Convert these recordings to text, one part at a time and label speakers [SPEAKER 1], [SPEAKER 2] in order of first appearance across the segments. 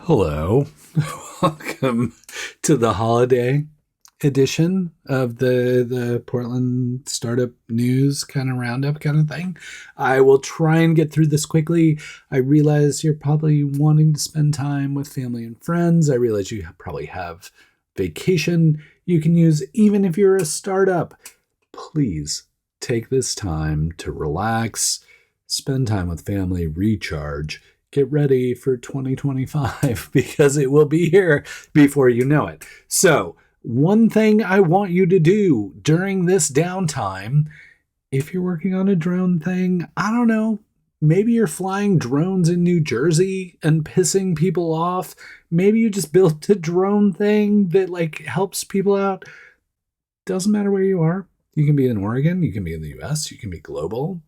[SPEAKER 1] Hello. Welcome to the holiday edition of the Portland Startup News kind of roundup kind of thing. I will try and get through this quickly. I realize you're probably wanting to spend time with family and friends. I realize you probably have vacation you can use even if you're a startup. Please take this time to relax, spend time with family, recharge. Get ready for 2025 because it will be here before you know it. So, one thing I want you to do during this downtime, if you're working on a drone thing, I don't know, maybe you're flying drones in New Jersey and pissing people off. Maybe you just built a drone thing that helps people out. Doesn't matter where you are. You can be in Oregon, you can be in the US, you can be global.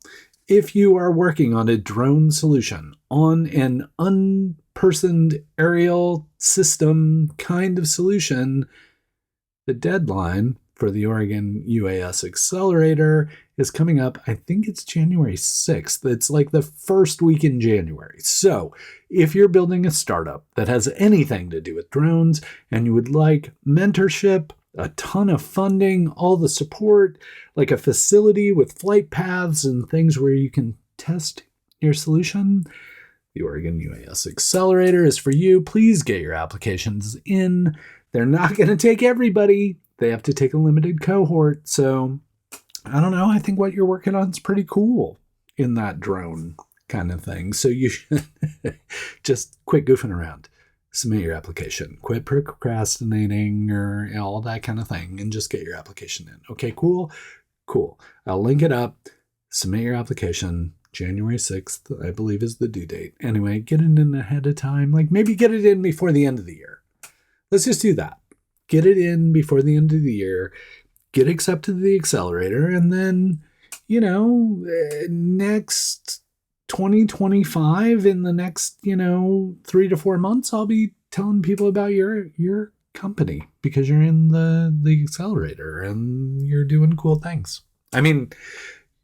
[SPEAKER 1] If you are working on a drone solution, on an unpersoned aerial system kind of solution, the deadline for the Oregon UAS Accelerator is coming up. I think it's January 6th. It's like the first week in January. So if you're building a startup that has anything to do with drones and you would like mentorship, a ton of funding, all the support, like a facility with flight paths and things where you can test your solution, the Oregon UAS Accelerator is for you. Please get your applications in. They're not going to take everybody. They have to take a limited cohort. So I don't know. I think what you're working on is pretty cool in that drone kind of thing. So you should just quit goofing around. Submit your application. Quit procrastinating or all that kind of thing and just get your application in. Okay, cool? Cool. I'll link it up. Submit your application. January 6th, I believe, is the due date. Anyway, get it in ahead of time. Maybe get it in before the end of the year. Let's just do that. Get it in before the end of the year. Get accepted to the accelerator. And then, next 2025, in the next 3 to 4 months, I'll be telling people about your company because you're in the accelerator and you're doing cool things. I mean,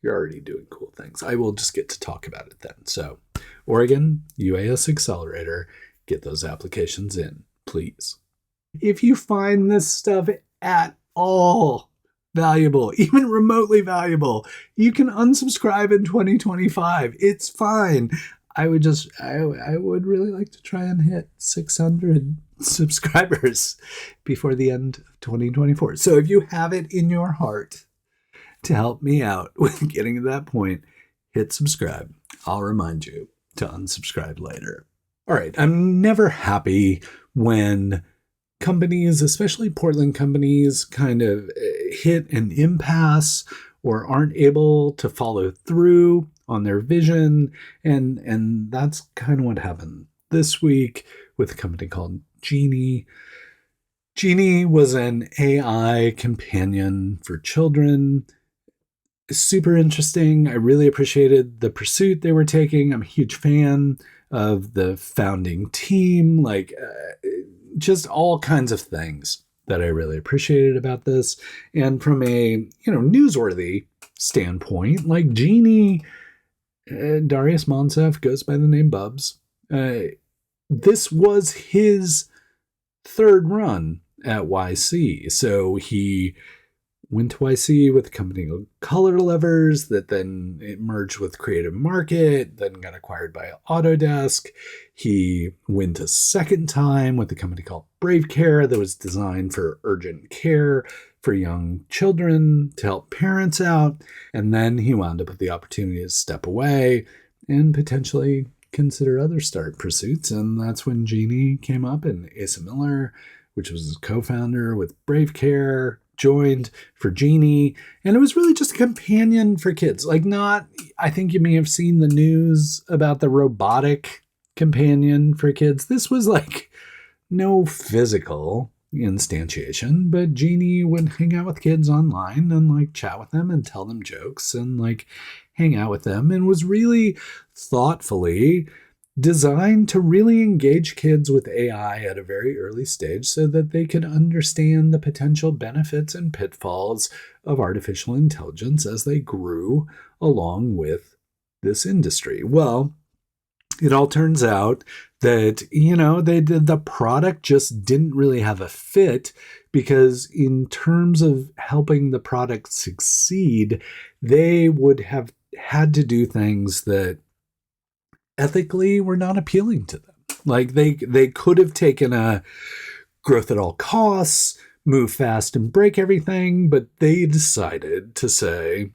[SPEAKER 1] you're already doing cool things. I will just get to talk about it then. So Oregon UAS Accelerator, get those applications in, please. If you find this stuff at all valuable, even remotely valuable, you can unsubscribe in 2025. It's fine. I would really like to try and hit 600 subscribers before the end of 2024. So if you have it in your heart to help me out with getting to that point, hit subscribe. I'll remind you to unsubscribe later. All right. I'm never happy when companies, especially Portland companies, kind of hit an impasse or aren't able to follow through on their vision. And that's kind of what happened this week with a company called Genie. Genie was an AI companion for children. Super interesting. I really appreciated the pursuit they were taking. I'm a huge fan of the founding team. Just all kinds of things that I really appreciated about this. And from a, newsworthy standpoint, Genie, Darius Monsef goes by the name Bubs. This was his third run at YC. So he went to YC with a company called Color Levers that then merged with Creative Market, then got acquired by Autodesk. He went a second time with a company called Brave Care that was designed for urgent care for young children to help parents out. And then he wound up with the opportunity to step away and potentially consider other startup pursuits. And that's when Genie came up, and Asa Miller, which was his co-founder with Brave Care, joined for Genie. And it was really just a companion for kids. I think you may have seen the news about the robotic companion for kids. This was no physical instantiation, but Genie would hang out with kids online and chat with them and tell them jokes and hang out with them, and was really thoughtfully designed to really engage kids with AI at a very early stage so that they could understand the potential benefits and pitfalls of artificial intelligence as they grew along with this industry. Well, it all turns out that, the product just didn't really have a fit, because in terms of helping the product succeed, they would have had to do things that ethically were not appealing to them. Like they could have taken a growth at all costs, move fast and break everything, but they decided to say,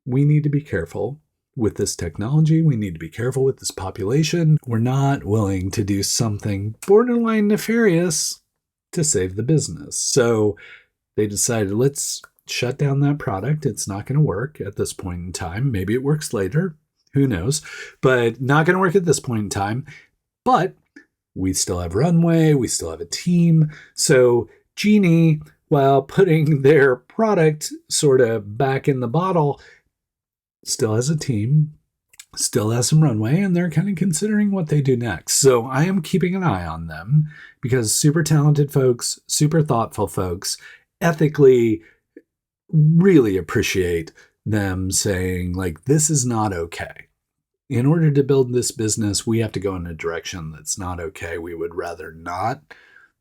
[SPEAKER 1] we need to be careful with this technology. We need to be careful with this population. We're not willing to do something borderline nefarious to save the business. So they decided, let's shut down that product. It's not going to work at this point in time. Maybe it works later. Who knows? But not going to work at this point in time. But we still have runway. We still have a team. So Genie, while putting their product sort of back in the bottle, still has a team, still has some runway, and they're kind of considering what they do next. So I am keeping an eye on them, because super talented folks, super thoughtful folks, ethically really appreciate them saying, like, this is not okay. In order to build this business, we have to go in a direction that's not okay. We would rather not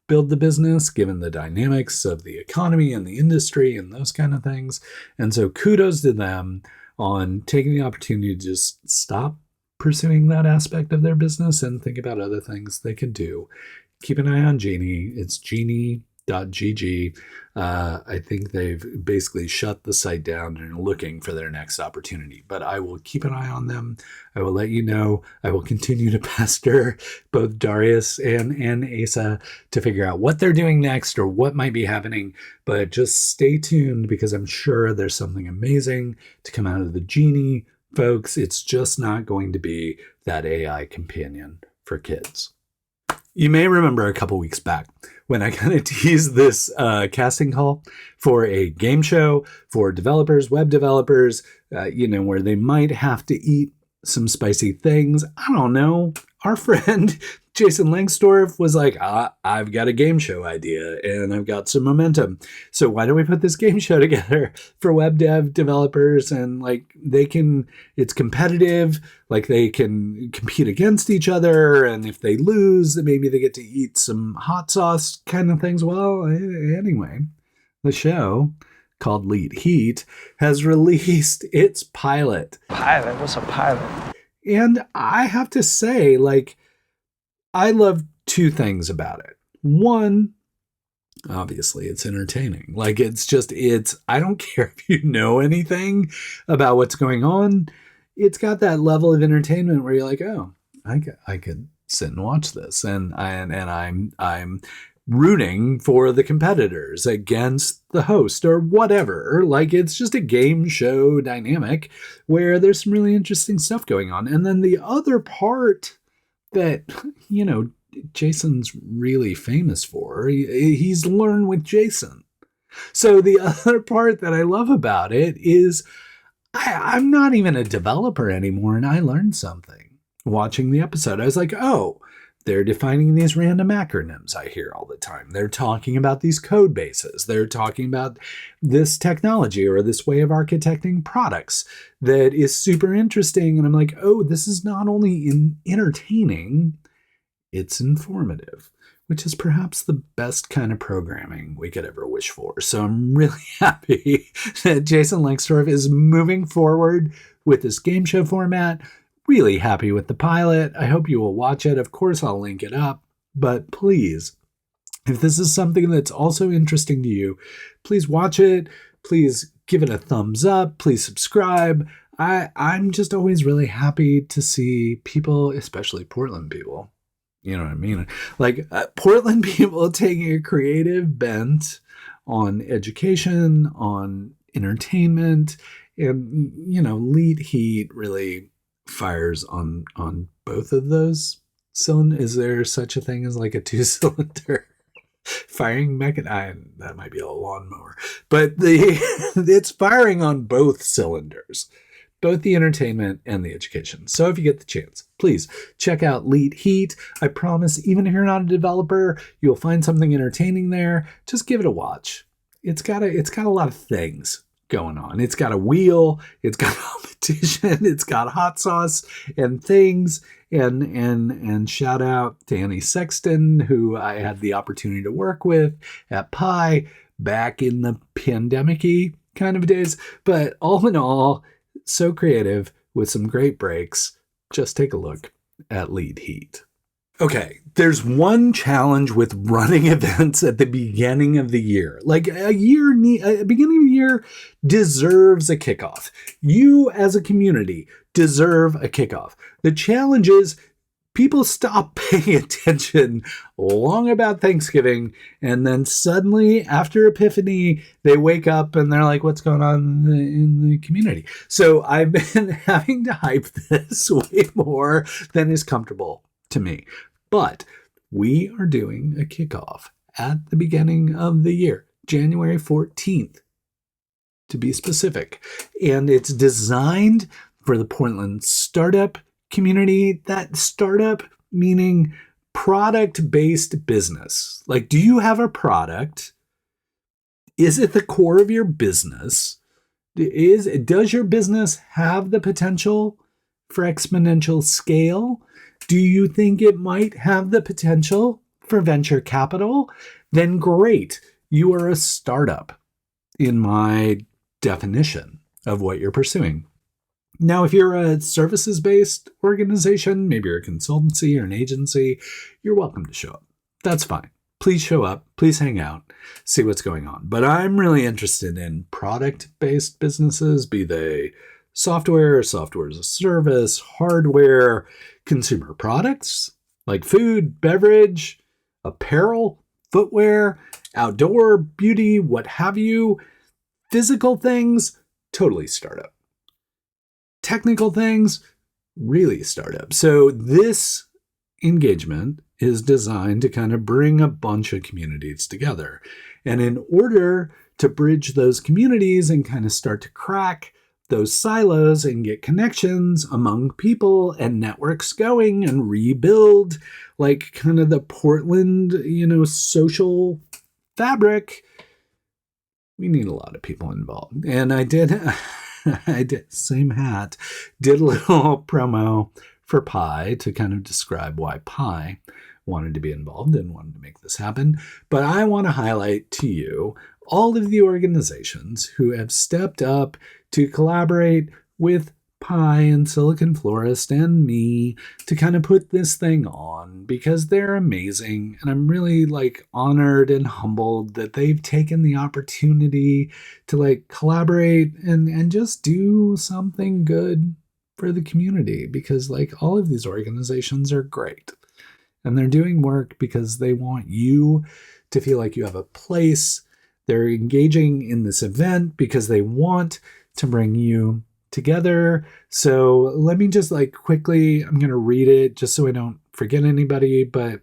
[SPEAKER 1] build the business given the dynamics of the economy and the industry and those kind of things. And so kudos to them on taking the opportunity to just stop pursuing that aspect of their business and think about other things they could do. Keep an eye on Genie. It's genie.gg. I think they've basically shut the site down and are looking for their next opportunity. But I will keep an eye on them. I will let you know. I will continue to pester both Darius and Asa to figure out what they're doing next or what might be happening. But just stay tuned, because I'm sure there's something amazing to come out of the Genie folks. It's just not going to be that AI companion for kids. You may remember a couple weeks back when I kind of teased this casting call for a game show for developers, web developers, where they might have to eat some spicy things. I don't know. Our friend Jason Langsdorff was like, I've got a game show idea and I've got some momentum. So why don't we put this game show together for web dev developers? And like it's competitive, like they can compete against each other. And if they lose, then maybe they get to eat some hot sauce kind of things. Well, anyway, the show called Leet Heat has released its pilot.
[SPEAKER 2] Pilot? What's a pilot?
[SPEAKER 1] And I have to say, like, I love two things about it. One, obviously, it's entertaining. Like, I don't care if you know anything about what's going on. It's got that level of entertainment where you're like, oh, I could sit and watch this. And I'm rooting for the competitors against the host or whatever. Like, it's just a game show dynamic where there's some really interesting stuff going on. And then the other part that, Jason's really famous for, he's learned with Jason. So the other part that I love about it is I'm not even a developer anymore, and I learned something watching the episode. I was like, oh, they're defining these random acronyms I hear all the time. They're talking about these code bases. They're talking about this technology or this way of architecting products that is super interesting. And I'm like, oh, this is not only entertaining, it's informative, which is perhaps the best kind of programming we could ever wish for. So I'm really happy that Jason Langsdorff is moving forward with this game show format. Really happy with the pilot. I hope you will watch it. Of course, I'll link it up. But please, if this is something that's also interesting to you, please watch it. Please give it a thumbs up. Please subscribe. I'm just always really happy to see people, especially Portland people, you know what I mean? Like Portland people taking a creative bent on education, on entertainment, and, Leet Heat really fires on both of those cylinders. Is there such a thing as like a 2-cylinder firing mechanism? That might be a lawnmower, but it's firing on both cylinders, both the entertainment and the education. So if you get the chance, please check out Leet Heat. I promise, even if you're not a developer, you'll find something entertaining there. Just give it a watch. It's got a lot of things going on. It's got a wheel, it's got competition, it's got hot sauce and things, and shout out to Annie Sexton, who I had the opportunity to work with at Pi back in the pandemic-y kind of days. But all in all, so creative with some great breaks. Just take a look at Leet Heat. Okay, there's one challenge with running events at the beginning of the year. Like a beginning of the year deserves a kickoff. You as a community deserve a kickoff. The challenge is people stop paying attention long about Thanksgiving, and then suddenly after Epiphany, they wake up and they're like, what's going on in the community? So I've been having to hype this way more than is comfortable to me. But we are doing a kickoff at the beginning of the year, January 14th, to be specific. And it's designed for the Portland startup community. That startup meaning product-based business. Like, do you have a product? Is it the core of your business? Does your business have the potential for exponential scale? Do you think it might have the potential for venture capital? Then great, you are a startup in my definition of what you're pursuing. Now, if you're a services-based organization, maybe you're a consultancy or an agency, you're welcome to show up. That's fine. Please show up. Please hang out. See what's going on. But I'm really interested in product-based businesses, be they software as a service, hardware, consumer products like food, beverage, apparel, footwear, outdoor beauty, what have you, physical things, totally startup. Technical things, really startup. So this engagement is designed to kind of bring a bunch of communities together. And in order to bridge those communities and kind of start to crack those silos and get connections among people and networks going and rebuild like kind of the Portland, social fabric, we need a lot of people involved. And I did, same hat, did a little promo for Pi to kind of describe why Pi wanted to be involved and wanted to make this happen. But I want to highlight to you all of the organizations who have stepped up to collaborate with Pi and Silicon Florist and me to kind of put this thing on, because they're amazing. And I'm really honored and humbled that they've taken the opportunity to collaborate and just do something good for the community, because all of these organizations are great. And they're doing work because they want you to feel like you have a place. They're engaging in this event because they want to bring you together. So let me just quickly, I'm going to read it just so I don't forget anybody, but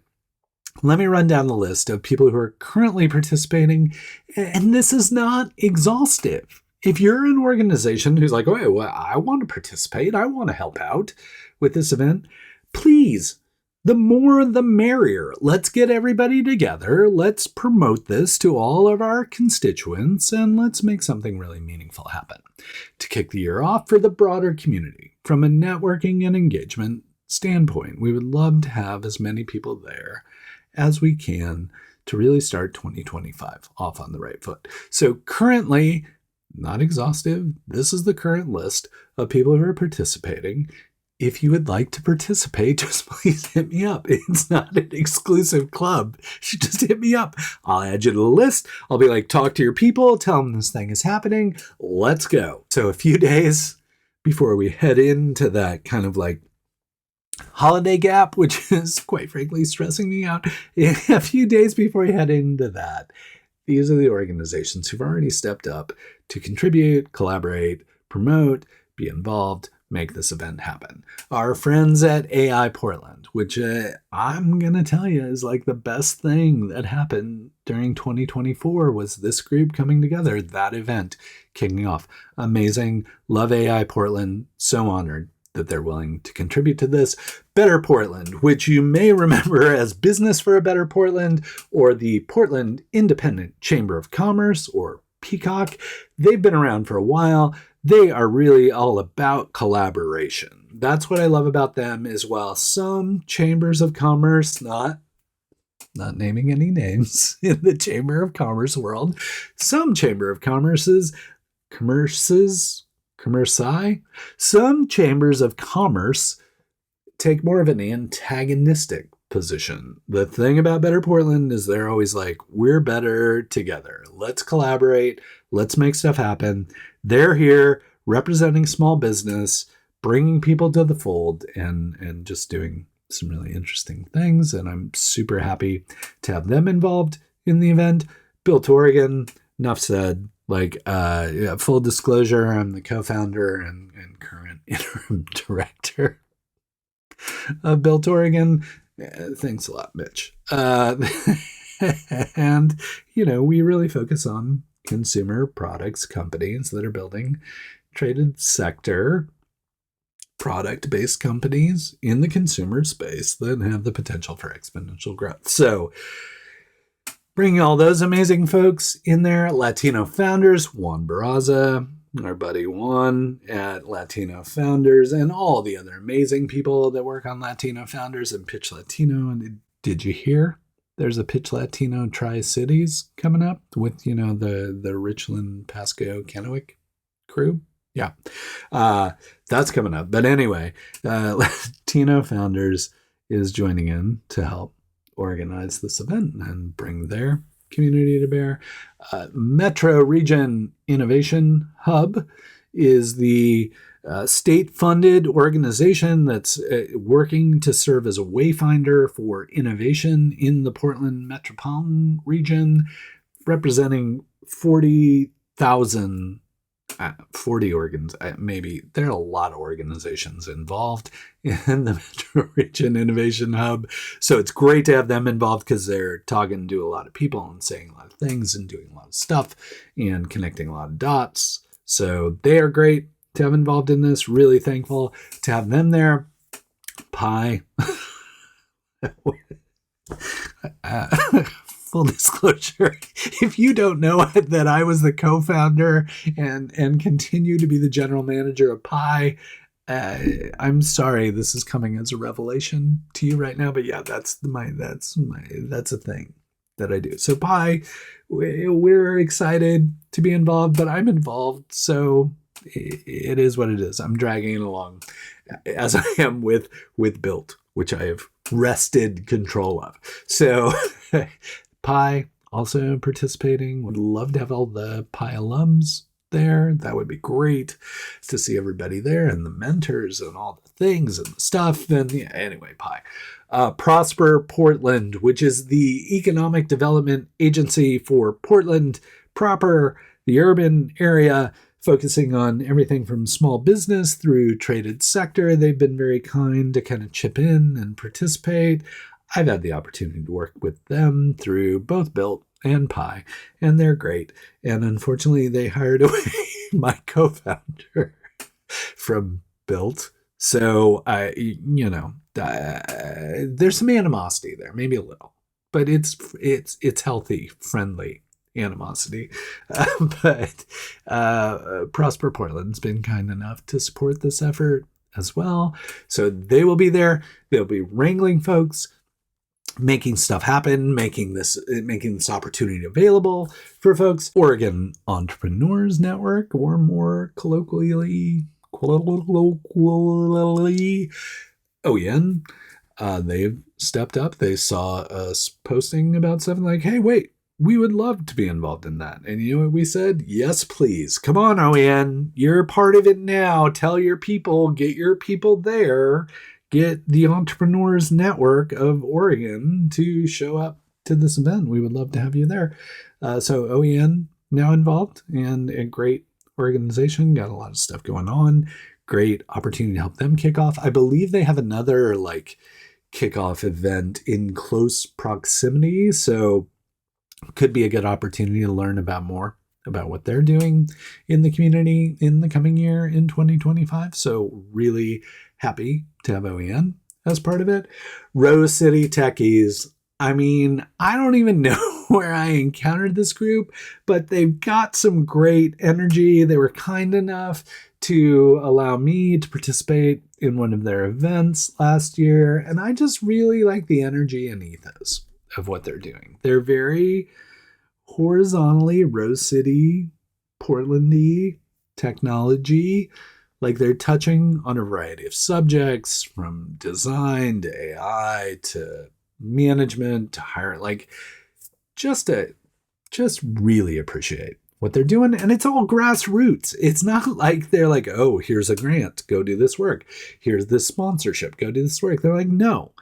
[SPEAKER 1] let me run down the list of people who are currently participating. And this is not exhaustive. If you're an organization who's like, oh, well, I want to participate, I want to help out with this event, please, the more the merrier. Let's get everybody together. Let's promote this to all of our constituents, and let's make something really meaningful happen to kick the year off for the broader community. From a networking and engagement standpoint, we would love to have as many people there as we can to really start 2025 off on the right foot. So currently, not exhaustive, this is the current list of people who are participating. If you would like to participate, just please hit me up. It's not an exclusive club. Just hit me up. I'll add you to the list. I'll be like, talk to your people, tell them this thing is happening. Let's go. So a few days before we head into that kind of holiday gap, which is quite frankly stressing me out, a few days before we head into that, these are the organizations who've already stepped up to contribute, collaborate, promote, be involved, make this event happen. Our friends at AI Portland, which I'm going to tell you is the best thing that happened during 2024 was this group coming together, that event kicking off. Amazing. Love AI Portland. So honored that they're willing to contribute to this. Better Portland, which you may remember as Business for a Better Portland or the Portland Independent Chamber of Commerce, or Peacock. They've been around for a while. They are really all about collaboration. That's what I love about them as well. Some chambers of commerce, not naming any names in the Chamber of Commerce world, some Chamber of some chambers of commerce take more of an antagonistic position. The thing about Better Portland is they're always like, we're better together. Let's collaborate. Let's make stuff happen. They're here representing small business, bringing people to the fold, and just doing some really interesting things. And I'm super happy to have them involved in the event. Built Oregon, enough said. Full disclosure, I'm the co-founder and current interim director of Built Oregon. Thanks a lot, Mitch. And, we really focus on consumer products companies that are building traded sector product-based companies in the consumer space that have the potential for exponential growth. So bringing all those amazing folks in there, Latino founders, Juan Barraza, our buddy Juan at Latino Founders, and all the other amazing people that work on Latino Founders and Pitch Latino. And did you hear? There's a Pitch Latino Tri-Cities coming up with, the Richland, Pasco, Kennewick crew. Yeah, that's coming up. But anyway, Latino Founders is joining in to help organize this event and bring their community to bear. Metro Region Innovation Hub is the state-funded organization that's working to serve as a wayfinder for innovation in the Portland metropolitan region, representing 40,000 40 organs, maybe. There are a lot of organizations involved in the Metro Region Innovation Hub. So it's great to have them involved because they're talking to a lot of people and saying a lot of things and doing a lot of stuff and connecting a lot of dots. So they are great to have involved in this. Really thankful to have them there. Pi. Full disclosure, if you don't know that I was the co-founder and continue to be the general manager of Pi, I'm sorry. This is coming as a revelation to you right now. But yeah, that's a thing that I do. So Pi, we're excited to be involved, but I'm involved. So it is what it is. I'm dragging it along as I am with Built, which I have wrested control of. So Pi also participating. Would love to have all the Pi alums there. That would be great to see everybody there and the mentors and all the things and the stuff. And yeah, anyway, Pi. Prosper Portland, which is the economic development agency for Portland proper, the urban area, focusing on everything from small business through traded sector. They've been very kind to kind of chip in and participate. I've had the opportunity to work with them through both Built and Pi, and they're great. And unfortunately, they hired away my co-founder from Built. So, there's some animosity there, maybe a little, but it's healthy, friendly animosity. But Prosper Portland's been kind enough to support this effort as well. So they will be there. They'll be wrangling folks, making stuff happen, making this opportunity available for folks. Oregon Entrepreneurs Network, or more colloquially, OEN. They've stepped up. They saw us posting about something like, hey, wait, we would love to be involved in that. And you know what we said? Yes, please. Come on, OEN. You're part of it now. Tell your people, get your people there. Get the Entrepreneurs Network of Oregon to show up to this event. We would love to have you there. So OEN now involved, and a great organization. Got a lot of stuff going on. Great opportunity to help them kick off. I believe they have another kickoff event in close proximity. So could be a good opportunity to learn more about what they're doing in the community in the coming year in 2025. So really happy to have OEN as part of it. Rose City Techies. I mean, I don't even know where I encountered this group, but they've got some great energy. They were kind enough to allow me to participate in one of their events last year. And I just really like the energy and ethos of what they're doing. They're very horizontally Rose City, Portlandy technology. Like they're touching on a variety of subjects from design to AI to management to hire, like just really appreciate what they're doing. And it's all grassroots. It's not like they're like, oh, here's a grant, go do this work. Here's this sponsorship, go do this work. They're like, no,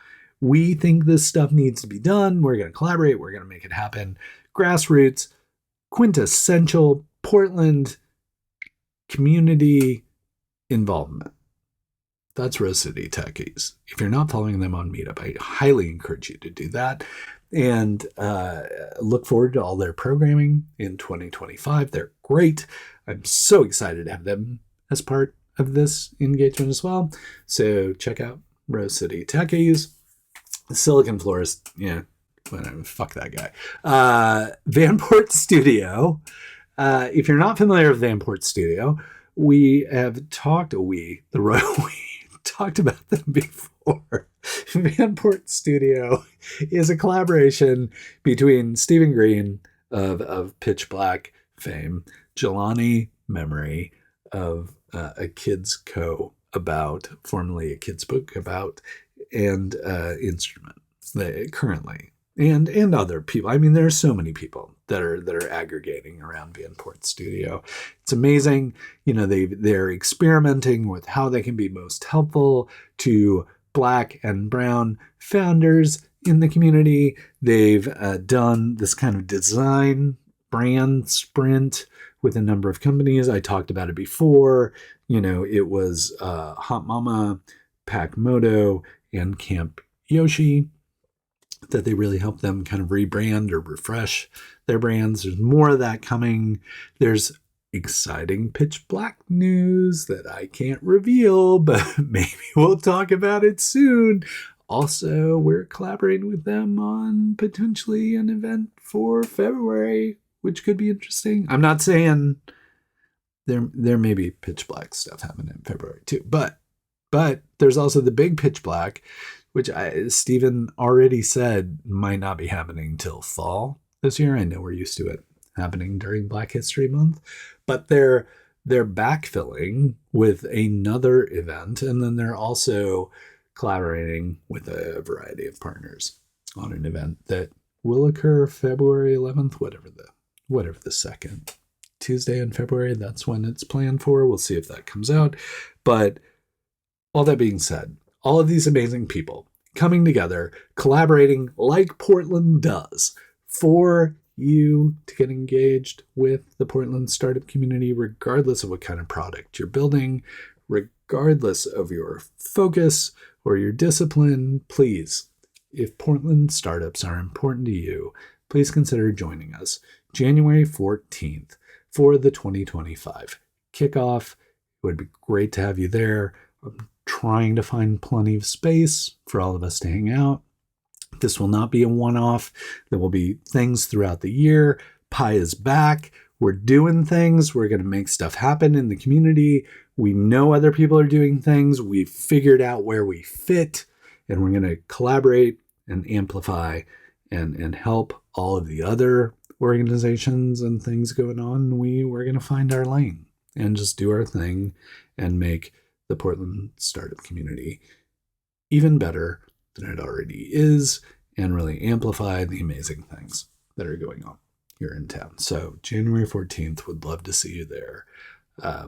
[SPEAKER 1] we think this stuff needs to be done. We're going to collaborate. We're going to make it happen. Grassroots, quintessential Portland community involvement. That's Rose City Techies. If you're not following them on Meetup, I highly encourage you to do that. And look forward to all their programming in 2025. They're great. I'm so excited to have them as part of this engagement as well. So check out Rose City Techies. Silicon Florist, yeah, whatever, fuck that guy. Vanport Studio. If you're not familiar with Vanport Studio, we have talked, we talked about them before. Vanport Studio is a collaboration between Stephen Green of Pitch Black fame, Jelani Memory of A Kid's Co. About, formerly A Kid's Book About, and Instrument currently. And other people. I mean, there are so many people that are aggregating around Vanport Studio. It's amazing. You know, they're experimenting with how they can be most helpful to Black and Brown founders in the community. They've done this kind of design brand sprint with a number of companies. I talked about it before. You know, it was Hot Mama, Packmoto, and Camp Yoshi that they really helped them kind of rebrand or refresh their brands. There's more of that coming. There's exciting Pitch Black news that I can't reveal, but maybe we'll talk about it soon. Also, we're collaborating with them on potentially an event for February, which could be interesting. I'm not saying there may be Pitch Black stuff happening in February too, but there's also the big Pitch Black, which Stephen already said might not be happening till fall this year. I know we're used to it happening during Black History Month, but they're backfilling with another event, and then they're also collaborating with a variety of partners on an event that will occur February 11th, whatever the second Tuesday in February. That's when it's planned for. We'll see if that comes out. But all that being said, all of these amazing people coming together, collaborating like Portland does for you to get engaged with the Portland startup community, regardless of what kind of product you're building, regardless of your focus or your discipline. Please, if Portland startups are important to you, please consider joining us January 14th for the 2025 kickoff. It would be great to have you there. I'm trying to find plenty of space for all of us to hang out. This will not be a one-off. There will be things throughout the year. Pi is back. We're doing things. We're going to make stuff happen in the community. We know other people are doing things. We've figured out where we fit, and we're going to collaborate and amplify and help all of the other organizations and things going on. We're going to find our lane and just do our thing and make the Portland startup community even better than it already is, and really amplify the amazing things that are going on here in town. So January 14th, would love to see you there.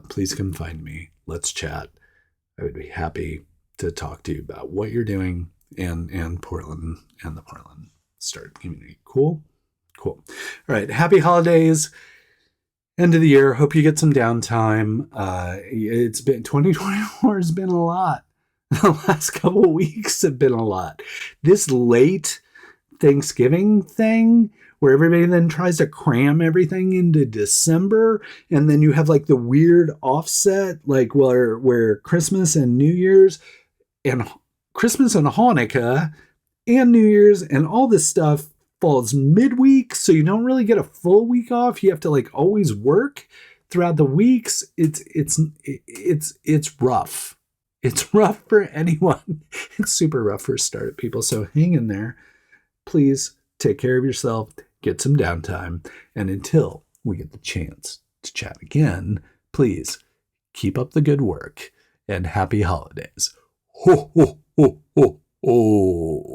[SPEAKER 1] Please come find me. Let's chat. I would be happy to talk to you about what you're doing and Portland and the Portland startup community. Cool? All right. Happy holidays. End of the year. Hope you get some downtime. It's been 2024 has been a lot. The last couple of weeks have been a lot. This late Thanksgiving thing where everybody then tries to cram everything into December, and then you have like the weird offset, like where Christmas and New Year's and Christmas and Hanukkah and New Year's and all this stuff falls midweek, so you don't really get a full week off. You have to like always work. throughout the weeks, it's rough. It's rough for anyone. It's super rough for startup people. So hang in there. Please take care of yourself, get some downtime, and until we get the chance to chat again, please keep up the good work and happy holidays. Ho, ho, ho, ho, ho.